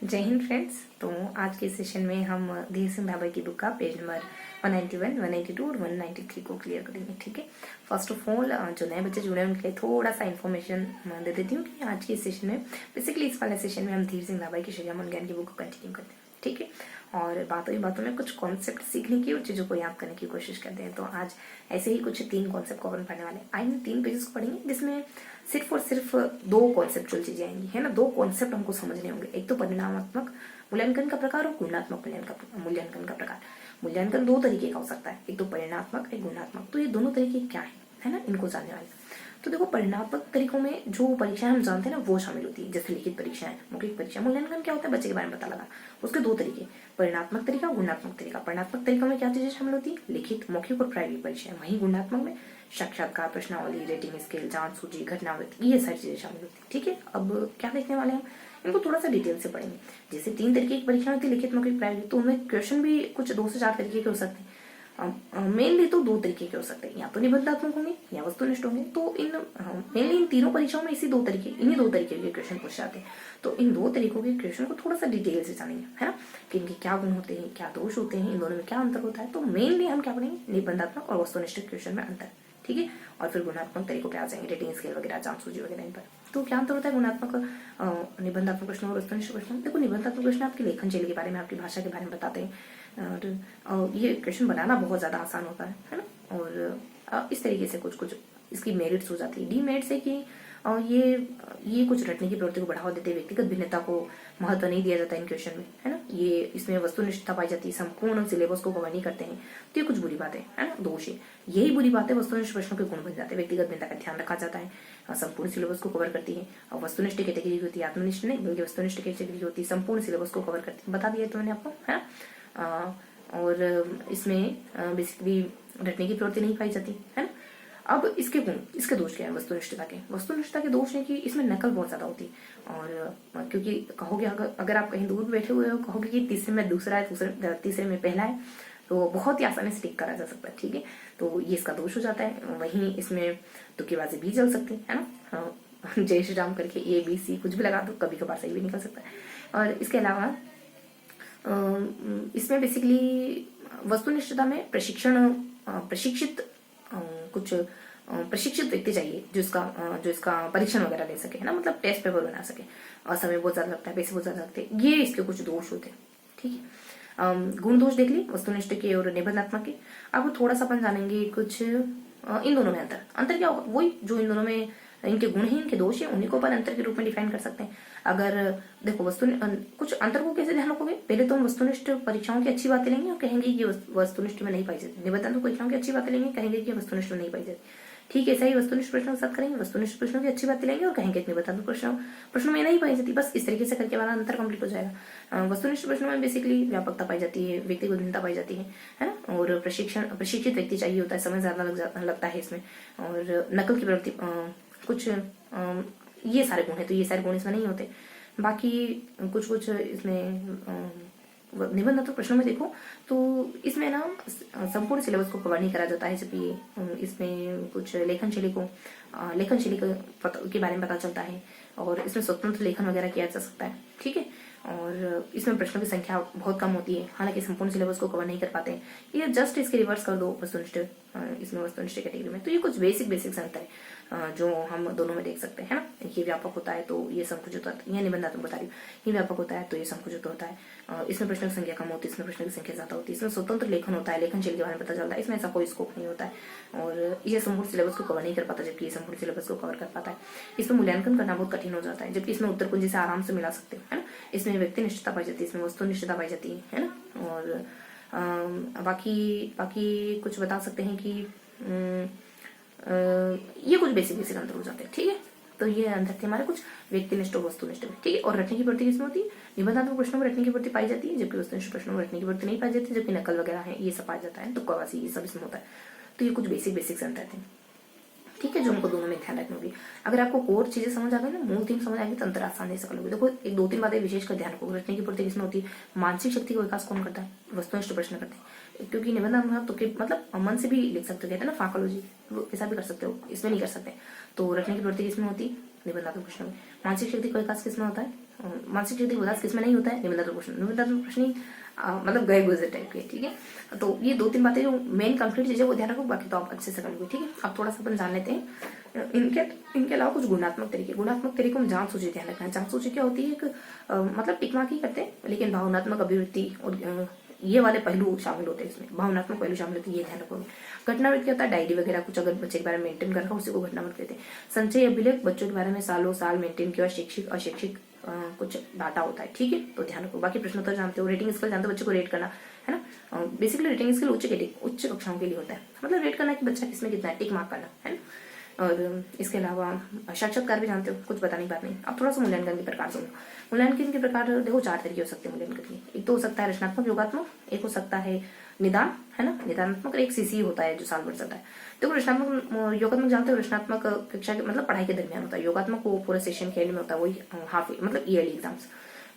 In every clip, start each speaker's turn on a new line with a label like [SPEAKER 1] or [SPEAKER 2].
[SPEAKER 1] जय हिंद फ्रेंड्स। तो आज के सेशन में हम धीर सिंह भाभा की बुक का पेज नंबर 191, 192 और 193 को क्लियर करेंगे। ठीक है। फर्स्ट ऑफ ऑल जो नए बच्चे जुड़े हैं उनके लिए थोड़ा सा इन्फॉर्मेशन दे देती हूँ कि आज के सेशन में बेसिकली इस वाले सेशन में हम धीर सिंह भाभा की शजामन ज्ञान की बुक को कंटिन्यू करते हैं। ठीक है। और बातों ही बातों में कुछ कॉन्सेप्ट सीखने की और चीज़ों को याद करने की कोशिश करते हैं। तो आज ऐसे ही कुछ 3 कॉन्सेप्ट को अपन पढ़ने वाले हैं। आई 3 पेजेस को पढ़ेंगे जिसमें सिर्फ और सिर्फ 2 कॉन्सेप्चुअल चीजें आएंगी, है ना। 2 कॉन्सेप्ट हमको समझने होंगे। एक तो परिणामात्मक मूल्यांकन का प्रकार और गुणात्मक मूल्यांकन का प्रकार। मूल्यांकन 2 तरीके का हो सकता है, एक तो परिणात्मक, एक गुणात्मक। तो ये दोनों तरीके क्या है ना, इनको जानने वाले। तो देखो, परिणात्मक तरीकों में जो परीक्षाएं हम जानते हैं ना वो शामिल होती है, जैसे लिखित परीक्षाएं, मौखिक परीक्षा। मूल्यांकन क्या होता है बच्चे के बारे में पता लगा। उसके 2 तरीके, परिणात्मक तरीका, गुणात्मक तरीका। परिणात्मक तरीका में क्या चीजें शामिल होती है, लिखित, मौखिक और प्रायोगिक परीक्षाएं। वहीं गुणात्मक में साक्षात्कार, प्रश्नावली, रेटिंग स्केल, जांच सूची, घटनावृत्ति, ये सारी चीजें शामिल होती है। ठीक है। अब क्या देखने वाले हैं, इनको थोड़ा सा डिटेल से पढ़ेंगे। जैसे 3 तरीके की परीक्षा होती है, लिखित, मौखिक, प्रायोगिक। तो उनमें क्वेश्चन भी कुछ 2 से 4 तरीके के हो सकते हैं। मेनली तो 2 तरीके के हो सकते हैं, या तो निबंधात्मक होंगे या वस्तुनिष्ठ होंगे। तो इन मेनली इन तीनों परीक्षाओं में इन्हीं 2 तरीके के क्वेश्चन पूछे जाते हैं। तो इन 2 तरीकों के क्वेश्चन को थोड़ा सा डिटेल से जानेंगे, है ना, कि इनके क्या गुण होते हैं, क्या दोष होते हैं, इन दोनों में क्या अंतर होता है। तो मेनली हम क्या पढ़ेंगे, निबंधात्मक और वस्तुनिष्ठ क्वेश्चन में अंतर। ठीक है। और फिर गुणात्मक तरीकों पे आ जाएंगे, रेटिंग स्केल वगैरह, जांच सूची वगैरह, इन पर। तो क्या अंतर होता है गुणात्मक निबंधात्मक प्रश्न और वस्तुनिष्ठ प्रश्न। देखो, निबंधात्मक प्रश्न आपकी लेखन शैली के बारे में, आपकी भाषा के बारे में बताते हैं। और ये क्वेश्चन बनाना बहुत ज्यादा आसान होता है ना। और इस तरीके से कुछ कुछ इसकी मेरिट्स हो जाती है। डीमेरिट्स है कि ये कुछ रटने की प्रवृत्ति को बढ़ावा देते हैं, व्यक्तिगत भिन्नता को महत्व नहीं दिया जाता इन क्वेश्चन में, है ना। ये इसमें वस्तुनिष्ठता पाई जाती है, संपूर्ण सिलेबस को कवर नहीं करते हैं। तो ये कुछ बुरी बात है ना, दोष है। यही बुरी बात है, वस्तुनिष्ठ प्रश्नों के गुण बन जाते हैं। व्यक्तिगत भिन्नता का ध्यान रखा जाता है, संपूर्ण सिलेबस को कवर करती है। और वस्तुनिष्ठ कैटेगरी होती है, आत्मनिष्ठ नहीं बल्कि वस्तुनिष्ठ कैटेगरी होती है, संपूर्ण सिलेबस को कवर करती है। बता दिया तो मैंने आपको, है ना। और इसमें बेसिकली रटने की प्रवृत्ति नहीं पाई जाती, है ना। अब इसके गुण, इसके दोष क्या है वस्तुनिष्ठता के दोष है कि इसमें नकल बहुत ज्यादा होती है। और क्योंकि कहोगे, अगर आप कहीं दूर बैठे हुए हो, कहोगे कि तीसरे में दूसरा है, तीसरे में पहला है, तो बहुत ही आसानी से टिक करा जा सकता है। ठीक है। तो ये इसका दोष हो जाता है। वहीं इसमें तुक्केबाजी भी चल सकती है ना। जय श्री राम करके ABC कुछ भी लगा दो, कभी कभार सही भी निकल सकता है। और इसके अलावा इसमें बेसिकली वस्तुनिष्ठता में प्रशिक्षित व्यक्ति चाहिए जो इसका परीक्षण वगैरह ले सके, है ना, मतलब टेस्ट पेपर बना सके। और समय बहुत ज्यादा लगता है, पैसे बहुत ज्यादा लगते हैं, ये इसके कुछ दोष होते हैं। ठीक है। गुण दोष देख ली वस्तुनिष्ठ के और निबंधात्मक के। अब थोड़ा सा अपन जानेंगे कुछ इन दोनों में अंतर क्या होगा। वही जो इन दोनों में इनके गुण है, इनके दोष है, उन्हीं को अपन अंतर के रूप में डिफाइन कर सकते हैं। अगर देखो, कुछ अंतर को कैसे ध्यान रखोगे, पहले तो हम वस्तुनिष्ठ परीक्षाओं की अच्छी बातें लेंगे और कहेंगे कि वस्तुनिष्ठ में नहीं पाई जाती। निबंधात्मक परीक्षाओं की अच्छी बातें लेंगे, कहेंगे कि वस्तुनिष्ठ में नहीं पाई जाती। ठीक है, ऐसा ही वस्तुनिष्ठ प्रश्नों के साथ करेंगे, वस्तुनिष्ठ प्रश्नों की अच्छी बातें लेंगे और कहेंगे कि निबंधात्मक प्रश्नों में नहीं पाई जाती। बस इस तरीके से करके हमारा अंतर कंप्लीट हो जाएगा। वस्तुनिष्ठ प्रश्नों में बेसिकली व्यापकता पाई जाती है, व्यक्तिगत भिन्नता पाई जाती है ना। और प्रशिक्षित व्यक्ति चाहिए होता है, समय ज्यादा लगता है इसमें। और नकल की प्रवृत्ति कुछ ये सारे गुण है, तो ये सारे गुण इसमें नहीं होते। बाकी कुछ कुछ इसमें निबंधात्मक प्रश्नों में देखो तो इसमें ना संपूर्ण सिलेबस को कवर नहीं करा जाता है, जबकि इसमें कुछ लेखन शैली के बारे में पता चलता है। और इसमें स्वतंत्र लेखन वगैरह किया जा सकता है। ठीक है। और इसमें प्रश्नों की संख्या बहुत कम होती है, हालांकि संपूर्ण सिलेबस को कवर नहीं कर पाते हैं। ये जस्ट इसके रिवर्स कर दो वस्तुनिष्ठ, इसमें वस्तुनिष्ठ कैटेगरी में। तो ये कुछ बेसिक अंतर है जो हम दोनों में देख सकते हैं, है ना। ये व्यापक होता है तो ये संकुचित होता है, ये निबंधात्मक बता रही हूँ। ये व्यापक होता है तो ये संकुचित होता है। इसमें प्रश्नों की संख्या कम होती है, इसमें प्रश्नों की संख्या ज्यादा होती है। इसमें स्वतंत्र लेखन होता है, लेखन शैली के बारे में पता चलता है, इसमें ऐसा कोई स्कोप नहीं होता है। और ये संपूर्ण सिलेबस को कवर नहीं कर पाता, जबकि ये संपूर्ण सिलेबस को कवर कर पाता है। इसमें मूल्यांकन करना बहुत कठिन हो जाता है, जबकि इसमें उत्तर कुंजी से आराम से मिला सकते हैं, है ना। इसमें व्यक्तिनिष्ठता पाई जाती है, इसमें वस्तुनिष्ठता पाई जाती है ना। और बाकी कुछ बता सकते हैं कि ये कुछ बेसिक अंतर हो जाते हैं। ठीक है। तो ये अंतर थे हमारे कुछ व्यक्तिनिष्ठ और वस्तुनिष्ठ में। ठीक है। और रटने की प्रवृत्ति किसमें होती है, निबंधात्मक प्रश्नों में रटने की प्रवृत्ति पाई जाती है, जबकि वस्तुनिष्ठ प्रश्नों में रटने की प्रवृत्ति नहीं पाई जाती, जबकि नकल वगैरह है ये सब पाया जाता है, तुक्काबाजी ये सब इसमें होता है। तो ये कुछ बेसिक अंतर थे। ठीक है, जो हमको दोनों में ध्यान रखनी होगी। अगर आपको कोर चीजें समझ आ गई ना, मूल थीम समझ आ गई, तो अंतर आसानी से कर लोगे। देखो, एक 2-3 बातें विशेष कर ध्यान रखोगे। रटने की प्रवृत्ति किसमें होती है, मानसिक शक्ति का विकास कौन करता है, वस्तुनिष्ठ प्रश्न करते हैं। क्योंकि निबंध तो मतलब मन से भी लिख सकते हो, कहते हैं ना फार्कोलॉजी, ऐसा भी कर सकते हो, इसमें नहीं कर सकते। तो रटने की प्रवृत्ति किसमें होती है, निबंधात्मक प्रश्नों में। मानसिक शक्ति का विकास किसमें होता है, मानसिक स्थिति उदास किसमें नहीं होता है? निबंधात्मक प्रश्न, निबंधात्मक प्रश्न ही मतलब गए गुजरे टाइप के, ठीक है। तो ये 2-3 बातें जो मेन कंप्लीट चीजें वो ध्यान रखो, बाकी तो आप अच्छे से कर लोगे, ठीक है। अब थोड़ा सा अपन जान लेते हैं इनके अलावा कुछ गुणात्मक तरीकों में जांच सूची ध्यान रखना है। जांच सूची क्या होती है? एक मतलब टिक मार्क ही करते हैं, लेकिन भावनात्मक अभिव्यक्ति और ये वाले पहलू शामिल होते हैं इसमें, भावनात्मक पहलू शामिल होते हैं, ये ध्यान रखोगे। घटनावृत्ति क्या होता है? डायरी वगैरह कुछ अगर बच्चे के बारे में मेंटेन कर रखा उसी को घटनावृत्ति कहते हैं। संचय अभिलेख बच्चों के बारे में सालों साल मेंटेन किया, शैक्षिक अशैक्षिक कुछ डाटा होता है, ठीक है। तो ध्यान रखो। बाकी प्रश्नोत्तर जानते हो, रेटिंग स्केल जानते हो, बच्चे को रेट करना है ना। बेसिकली रेटिंग स्केल उच्च कक्षाओं के लिए होता है, मतलब रेट करना कि बच्चा किसमें कितना है, टिक मार्क करना है ना। और इसके अलावा साक्षात्कार भी जानते हो, कुछ बताने की बात नहीं। अब थोड़ा सा मूल्यांकन के प्रकार सुनो। मूल्यांकन के प्रकार देखो 4 तरीके हो सकते हैं मूल्यांकन के। एक तो हो सकता है रचनात्मक योगात्मक, एक हो सकता है निदान, है ना, निदानात्मक, एक सीसी होता है जो साल भर चलता है। देखो रचनात्मक योगात्मक जानते हो, रचनात्मक कक्षा के मतलब पढ़ाई के दरमियान होता है, योगात्मक वो पूरे सेशन के एंड में होता है, वही हाफ मतलब ईयरली एग्जाम्स।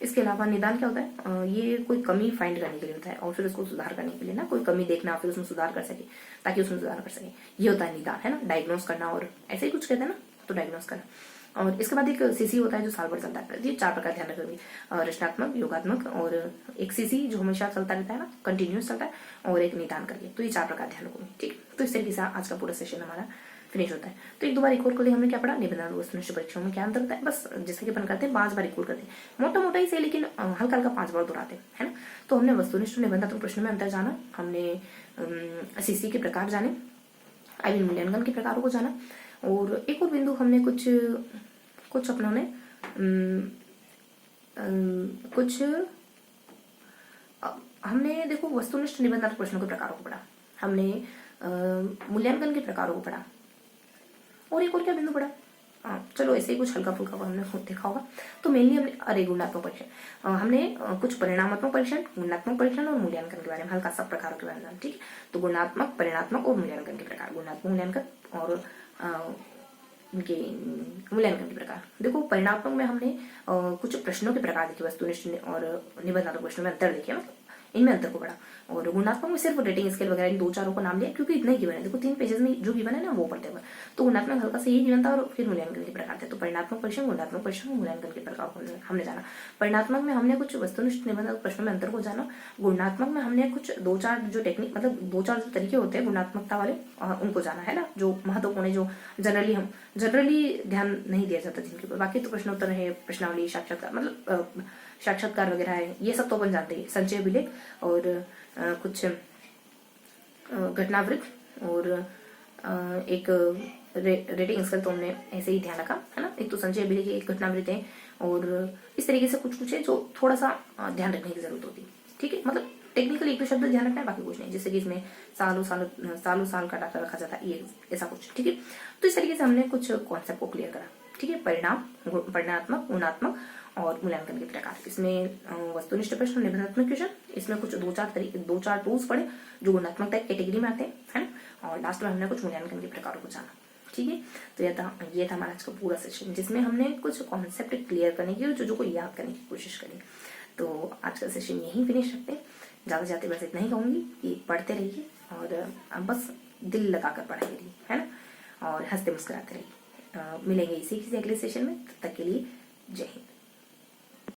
[SPEAKER 1] इसके अलावा निदान क्या होता है? ये कोई कमी फाइंड करने के लिए होता है और फिर उसको सुधार करने के लिए ना, कोई कमी देखना फिर उसमें सुधार कर सके, ताकि उसमें सुधार कर सके, ये होता है निदान, है ना। डायग्नोस करना और ऐसे ही कुछ कहते हैं ना, तो डायग्नोस करना। और इसके बाद एक सीसी होता है जो साल भर चलता है। ये 4 प्रकार ध्यान रखोगे, रचनात्मक, योगात्मक और एक सीसी जो हमेशा चलता रहता है ना, कंटिन्यूस चलता है, और एक निदान करके। तो ये 4 प्रकार ध्यान रखोगे, ठीक। तो इस तरीके से आज का पूरा सेशन हमारा फिनिश होता है। तो एक दो बार रिकॉर्ड कर लिया हमने, क्या पढ़ा? निबंधात्मक वस्तुनिष्ठ परीक्षाओं में क्या अंतर होता है, बस जैसे कि अपन करते हैं 5 बार रिकॉर्ड करते हैं, मोटा मोटा ही से, लेकिन हल्का हल्का 5 बार दोहराते हैं, है ना। तो हमने वस्तुनिष्ठ निबंधात्मक प्रश्नों में अंतर जाना, हमने सीसी के प्रकार जाने, मूल्यांकन के प्रकारों को जाना, और एक और बिंदु हमने कुछ अपनों ने हमने देखो वस्तुनिष्ठ निबंधात्मक प्रश्नों के प्रकारों को पढ़ा, हमने मूल्यांकन के प्रकारों को पढ़ा, और एक और क्या बिंदु पढ़ा? चलो ऐसे ही कुछ हल्का फुल्का हमने देखा होगा। तो मेनली हमने गुणात्मक परीक्षण, हमने कुछ परिणामात्मक परीक्षण, गुणात्मक परीक्षण और मूल्यांकन के बारे में हल्का सब प्रकारों के बारे में, ठीक है। तो गुणात्मक, परिणात्मक और मूल्यांकन के प्रकार, गुणात्मक, मूल्यांकन और उनके मूल्यांकन के प्रकार। देखो परिणात्मक में हमने कुछ प्रश्नों के प्रकार देखे, वस्तुनिष्ठ और निबंधात्मक प्रश्नों में अंतर देखे, मतलब इनमें अंतर को पढ़ा। और गुणात्मक में सिर्फ रेटिंग स्केल वगैरह इन 2-4 को नाम लिया, क्योंकि इतना ही गिवन है। देखो 3 पेजेस में जो गिवन है ना वो पढ़ते हुए, तो गुणात्मक हल्का से यही गिवन था, और फिर मूल्यांकन के प्रकार थे। तो परिणात्मक परीक्षण, गुणात्मक परीक्षण और मूल्यांकन के प्रकार हमने जाना। परिणात्मक में हमने कुछ वस्तुनिष्ठ निबंधात्मक प्रश्नों में अंतर को जाना। गुणात्मक में हमने कुछ 2-4 जो टेक्निक मतलब 2-4 जो तरीके होते हैं गुणात्मकता वाले, उनको जाना, है ना, जो महत्वपूर्ण है, जो जनरली ध्यान नहीं दिया जाता जिनके ऊपर। बाकी तो प्रश्नोत्तर है, प्रश्नावली, साक्षात्कार, मतलब साक्षात्कार वगैरह है, ये सब तो अपन जानते हैं। संचय अभिलेख और कुछ घटनावृत्त और एक रेटिंग स्केल, तो हमने ऐसे ही ध्यान रखा, है ना। एक तो संचय अभिलेख, एक घटनावृत्त है, और इस तरीके से कुछ है जो थोड़ा सा ध्यान रखने की जरूरत होती है, ठीक है। मतलब टेक्निकली एक दो शब्द ध्यान रखना है, बाकी कुछ नहीं। जैसे कि इसमें सालों साल का डाटा रखा जाता है, ये ऐसा कुछ, ठीक है। तो इस तरीके से हमने कुछ कॉन्सेप्ट को क्लियर करा, ठीक है। परिणात्मक, गुणात्मक और मूल्यांकन के प्रकार। इसमें वस्तुनिष्ठ प्रश्न, निबंधात्मक क्वेश्चन, इसमें कुछ 2-4 टूल्स पढ़े जो गुणात्मक टाइप कैटेगरी में आते हैं, है ना। और लास्ट में हमने कुछ मूल्यांकन के प्रकारों को जाना, ठीक है। तो ये था हमारा आज का पूरा सेशन, जिसमें हमने कुछ कॉन्सेप्ट क्लियर करने की, जो को याद करने की कोशिश करी। तो आज का सेशन यहीं फिनिश रखते हैं। ज्यादा जाते बस इतना ही कहूंगी कि पढ़ते रहिए और बस दिल लगाकर पढ़ाई करिए, है ना, और हंसते मुस्कुराते रहिए। मिलेंगे इसी किसी अगले सेशन में, तब तक के लिए जय हिंद।